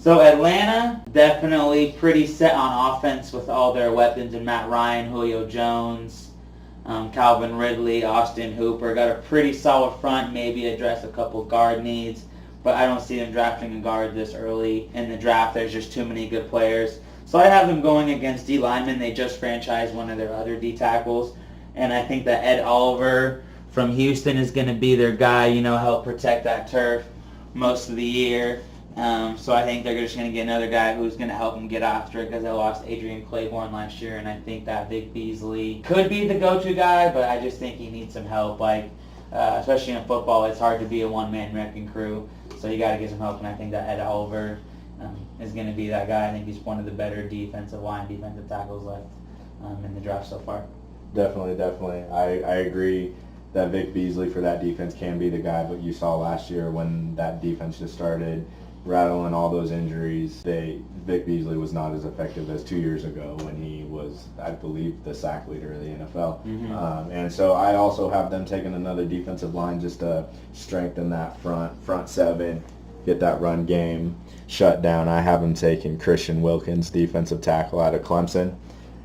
So Atlanta, definitely pretty set on offense with all their weapons and Matt Ryan, Julio Jones, Calvin Ridley, Austin Hooper. Got a pretty solid front, maybe address a couple guard needs, but I don't see them drafting a guard this early in the draft. There's just too many good players. So I have them going against D linemen. They just franchised one of their other D tackles, and I think that Ed Oliver from Houston is going to be their guy, help protect that turf most of the year. So I think they're just going to get another guy who's going to help them get after it because they lost Adrian Claiborne last year, and I think that Vic Beasley could be the go-to guy, but I just think he needs some help. Especially in football, it's hard to be a one-man wrecking crew, so you got to get some help, and I think that Ed Oliver is going to be that guy. I think he's one of the better defensive tackles left in the draft so far. Definitely. I agree that Vic Beasley for that defense can be the guy, but you saw last year when that defense just started rattling all those injuries, Vic Beasley was not as effective as 2 years ago when he was, I believe, the sack leader of the NFL. Mm-hmm. And so I also have them taking another defensive line just to strengthen that front seven, get that run game shut down. I have them taking Christian Wilkins, defensive tackle out of Clemson.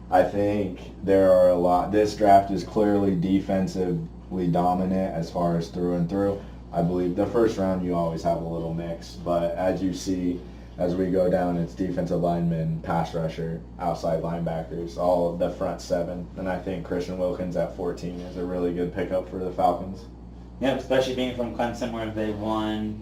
I think there are this draft is clearly defensively dominant as far as through and through. I believe the first round you always have a little mix, but as you see, as we go down, it's defensive linemen, pass rusher, outside linebackers, all of the front seven. And I think Christian Wilkins at 14 is a really good pickup for the Falcons. Yeah, especially being from Clemson where they won,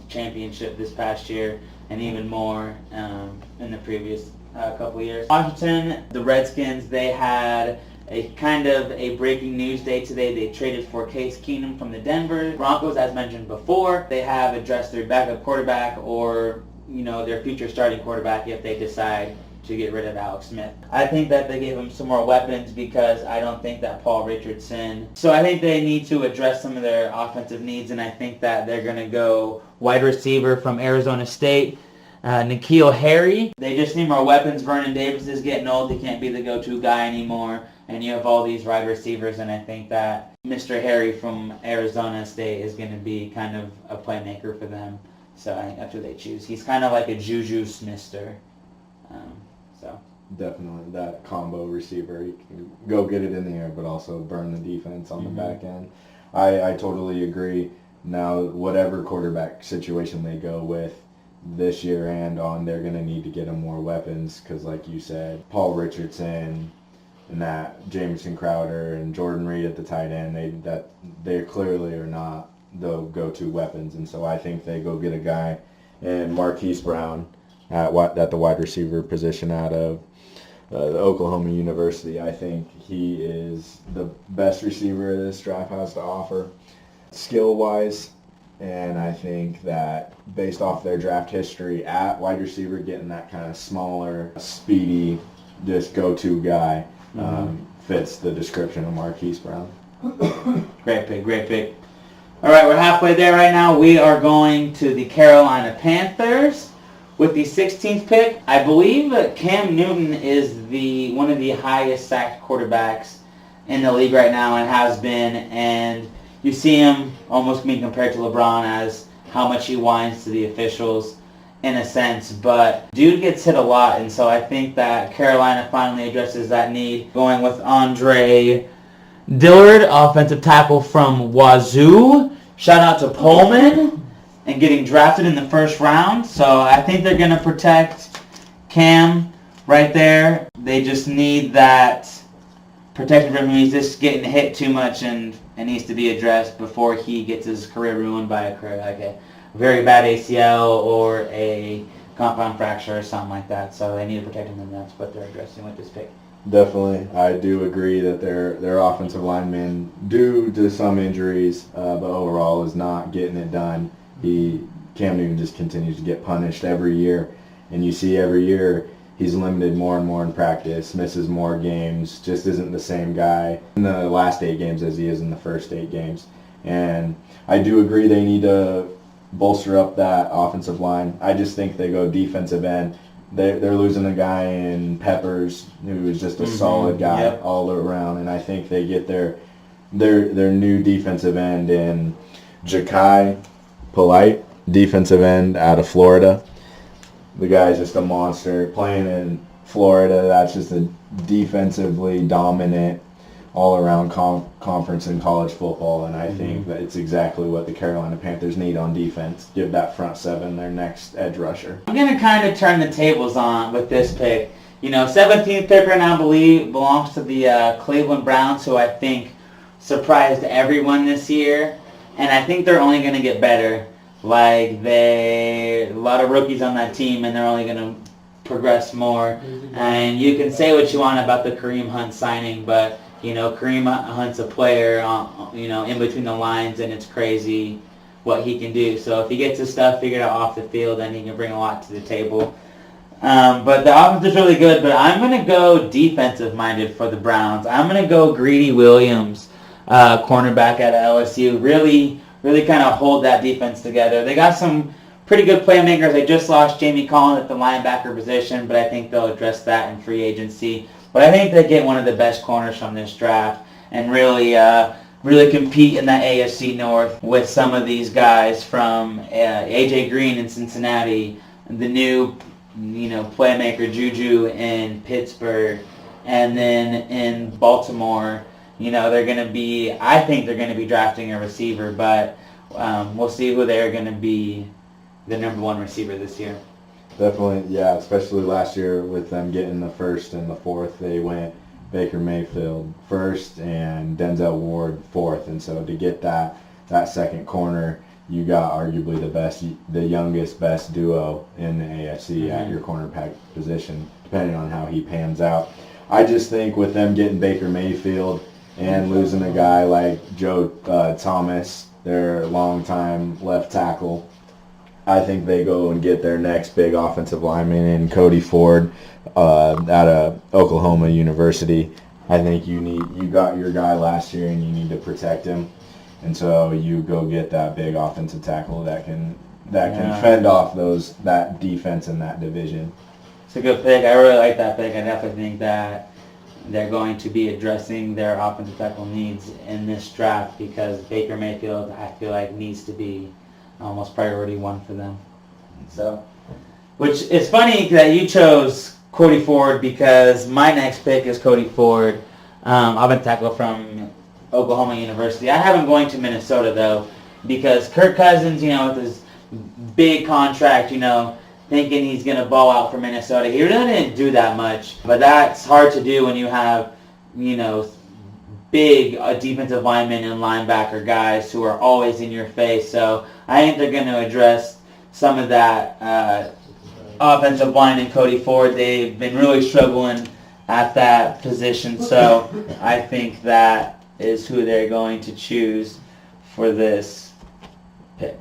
championship this past year and even more in the previous couple of years. Washington, the Redskins, they had a kind of a breaking news day today. They traded for Case Keenum from the Denver Broncos, as mentioned before. They have addressed their backup quarterback or, their future starting quarterback if they decide to get rid of Alex Smith. I think that they gave him some more weapons because I don't think that Paul Richardson. So I think they need to address some of their offensive needs, and I think that they're going to go wide receiver from Arizona State, N'Keal Harry. They just need more weapons. Vernon Davis is getting old. He can't be the go-to guy anymore. And you have all these wide receivers, and I think that Mr. Harry from Arizona State is going to be kind of a playmaker for them. So I think that's who they choose. He's kind of like a Juju Smith-ster. Definitely that combo receiver. He can go get it in the air, but also burn the defense on the back end. I totally agree. Now, whatever quarterback situation they go with this year and on, they're going to need to get them more weapons because, like you said, Paul Richardson and that Jamison Crowder and Jordan Reed at the tight end, they clearly are not the go-to weapons, and so I think they go get a guy in Marquise Brown at the wide receiver position out of the Oklahoma University. I think he is the best receiver this draft has to offer skill-wise, and I think that based off their draft history at wide receiver, getting that kind of smaller, speedy, just go-to guy fits the description of Marquise Brown. Great pick. All right, we're halfway there right now. We are going to the Carolina Panthers. With the 16th pick, I believe that Cam Newton is one of the highest sacked quarterbacks in the league right now and has been. And you see him almost being compared to LeBron as how much he whines to the officials in a sense. But dude gets hit a lot, and so I think that Carolina finally addresses that need. Going with Andre Dillard, offensive tackle from Wazoo. Shout out to Pullman. And getting drafted in the first round. So I think they're going to protect Cam right there. They just need that protection from him. He's just getting hit too much and needs to be addressed before he gets his career ruined by a very bad ACL or a compound fracture or something like that. So they need to protect him, and that's what they're addressing with this pick. Definitely. I do agree that their offensive linemen, due to some injuries, but overall is not getting it done. Cam Newton just continues to get punished every year, and you see every year he's limited more and more in practice, misses more games, just isn't the same guy in the last 8 games as he is in the first 8 games. And I do agree they need to bolster up that offensive line. I just think they go defensive end. They're losing a guy in Peppers who is just a solid guy all around, and I think they get their new defensive end in Ja'Kai Polite, defensive end out of Florida. The guy's just a monster. Playing in Florida, that's just a defensively dominant all-around conference in college football, and I think that it's exactly what the Carolina Panthers need on defense. Give that front seven their next edge rusher. I'm going to kind of turn the tables on with this pick. 17th pick right now, I believe, belongs to the Cleveland Browns, who I think surprised everyone this year, and I think they're only going to get better. A lot of rookies on that team, and they're only going to progress more. And you can say what you want about the Kareem Hunt signing, but Kareem Hunt's a player, in between the lines, and it's crazy what he can do. So if he gets his stuff figured out off the field, then he can bring a lot to the table. But the offense is really good, but I'm going to go defensive-minded for the Browns. I'm going to go Greedy Williams, cornerback at LSU. Really kind of hold that defense together. They got some pretty good playmakers. They just lost Jamie Collins at the linebacker position, but I think they'll address that in free agency. But I think they get one of the best corners from this draft and really compete in that AFC North with some of these guys from A.J. Green in Cincinnati, the new playmaker Juju in Pittsburgh, and then in Baltimore. I think they're going to be drafting a receiver, but we'll see who they're going to be the number one receiver this year. Definitely, yeah, especially last year with them getting the first and the fourth. They went Baker Mayfield first and Denzel Ward fourth, and so to get that second corner, you got arguably the youngest, best duo in the AFC at your cornerback position, depending on how he pans out. I just think with them getting Baker Mayfield and losing a guy like Joe Thomas, their longtime left tackle, I think they go and get their next big offensive lineman in Cody Ford out of Oklahoma University. I think you got your guy last year and you need to protect him, and so you go get that big offensive tackle that can fend off that defense in that division. It's a good pick. I really like that pick. I definitely think that they're going to be addressing their offensive tackle needs in this draft because Baker Mayfield, I feel like, needs to be almost priority one for them. So, which is funny that you chose Cody Ford because my next pick is Cody Ford, offensive tackle from Oklahoma University. I have him going to Minnesota though because Kirk Cousins, with his big contract, thinking he's going to ball out for Minnesota. He really didn't do that much, but that's hard to do when you have, big defensive linemen and linebacker guys who are always in your face. So I think they're going to address some of that offensive line in Cody Ford. They've been really struggling at that position, so I think that is who they're going to choose for this pick.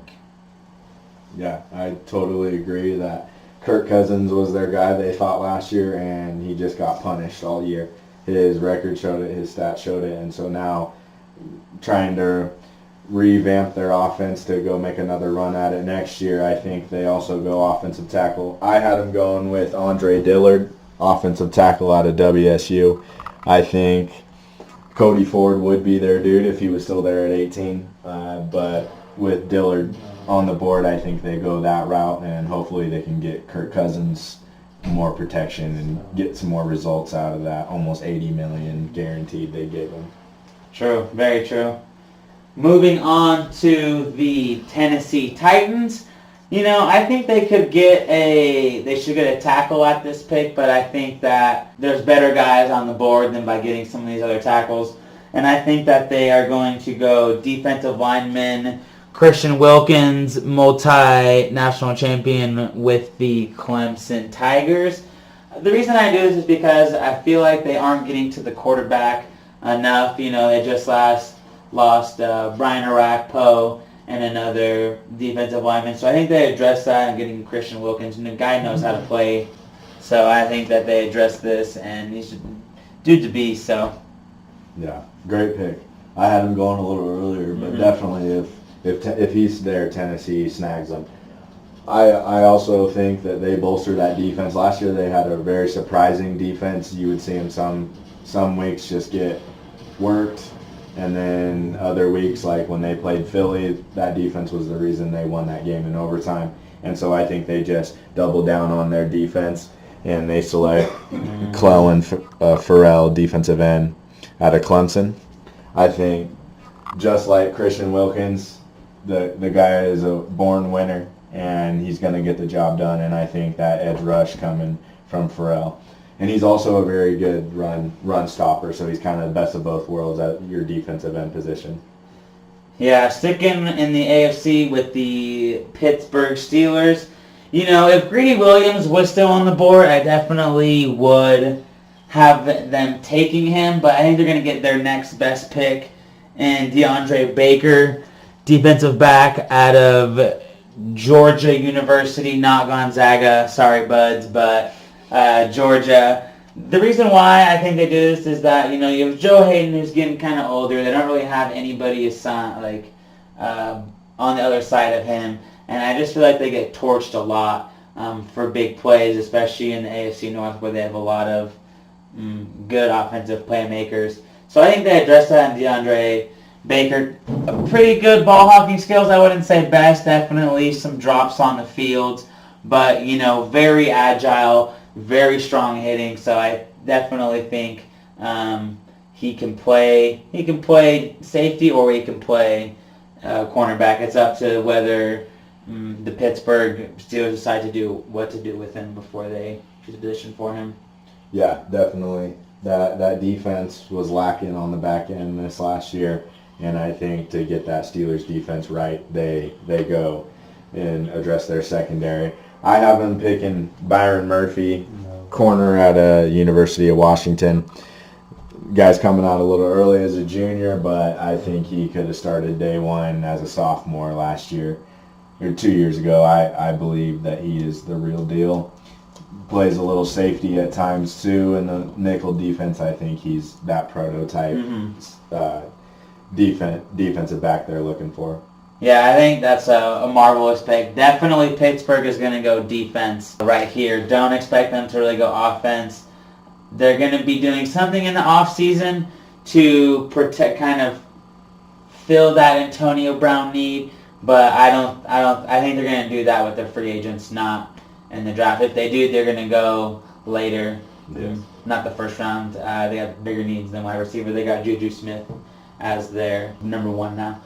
Yeah, I totally agree that Kirk Cousins was their guy they thought last year, and he just got punished all year. His record showed it, his stats showed it, and so now trying to revamp their offense to go make another run at it next year, I think they also go offensive tackle. I had him going with Andre Dillard, offensive tackle out of WSU. I think Cody Ford would be their dude if he was still there at 18, but with Dillard on the board, I think they go that route, and hopefully they can get Kirk Cousins more protection and get some more results out of that almost $80 million guaranteed they gave him. True, very true. Moving on to the Tennessee Titans. I think they should get a tackle at this pick, but I think that there's better guys on the board than by getting some of these other tackles. And I think that they are going to go defensive lineman Christian Wilkins, multi-national champion with the Clemson Tigers. The reason I do this is because I feel like they aren't getting to the quarterback enough. They just lost Brian Arakpo and another defensive lineman. So I think they address that and getting Christian Wilkins. And the guy knows how to play. So I think that they address this, and he's a dude to be, so. Yeah, great pick. I had him going a little earlier, but definitely if he's there, Tennessee snags him. I also think that they bolster that defense. Last year they had a very surprising defense. You would see them some weeks just get worked, and then other weeks, like when they played Philly, that defense was the reason they won that game in overtime. And so I think they just double down on their defense, and they select Clellan Farrell, defensive end, out of Clemson. I think just like Christian Wilkins, the guy is a born winner, and he's going to get the job done. And I think that edge rush coming from Farrell. And he's also a very good run stopper, so he's kind of the best of both worlds at your defensive end position. Yeah, sticking in the AFC with the Pittsburgh Steelers. You know, if Greedy Williams was still on the board, I definitely would have them taking him, but I think they're going to get their next best pick in DeAndre Baker, defensive back out of Georgia University, not Gonzaga. Sorry, buds, but Georgia. The reason why I think they do this is that, you know, you have Joe Hayden, who's getting kind of older. They don't really have anybody assigned, on the other side of him. And I just feel like they get torched a lot for big plays, especially in the AFC North, where they have a lot of good offensive playmakers. So I think they address that in DeAndre Baker. Pretty good ball hawking skills. I wouldn't say best. Definitely some drops on the field. But, you know, very agile, very strong hitting. So I definitely think he can play safety, or he can play cornerback. It's up to whether the Pittsburgh Steelers decide to do what to do with him before they choose a position for him. Yeah, definitely. That defense was lacking on the back end this last year, and I think to get that Steelers defense right, they go and address their secondary. I have them picking Byron Murphy, corner at University of Washington. Guy's coming out a little early as a junior, but I think he could have started day one as a sophomore last year, or 2 years ago. I believe that he is the real deal. Plays a little safety at times too in the nickel defense. I think he's that prototype defensive back they're looking for. Yeah, I think that's a marvelous pick. Definitely Pittsburgh is going to go defense right here. Don't expect them to really go offense. They're going to be doing something in the offseason to kind of fill that Antonio Brown need, but I think they're going to do that with their free agents, not in the draft. If they do, they're going to go later. Yeah. Not the first round. They have bigger needs than wide receiver. They got Juju Smith as their number one now.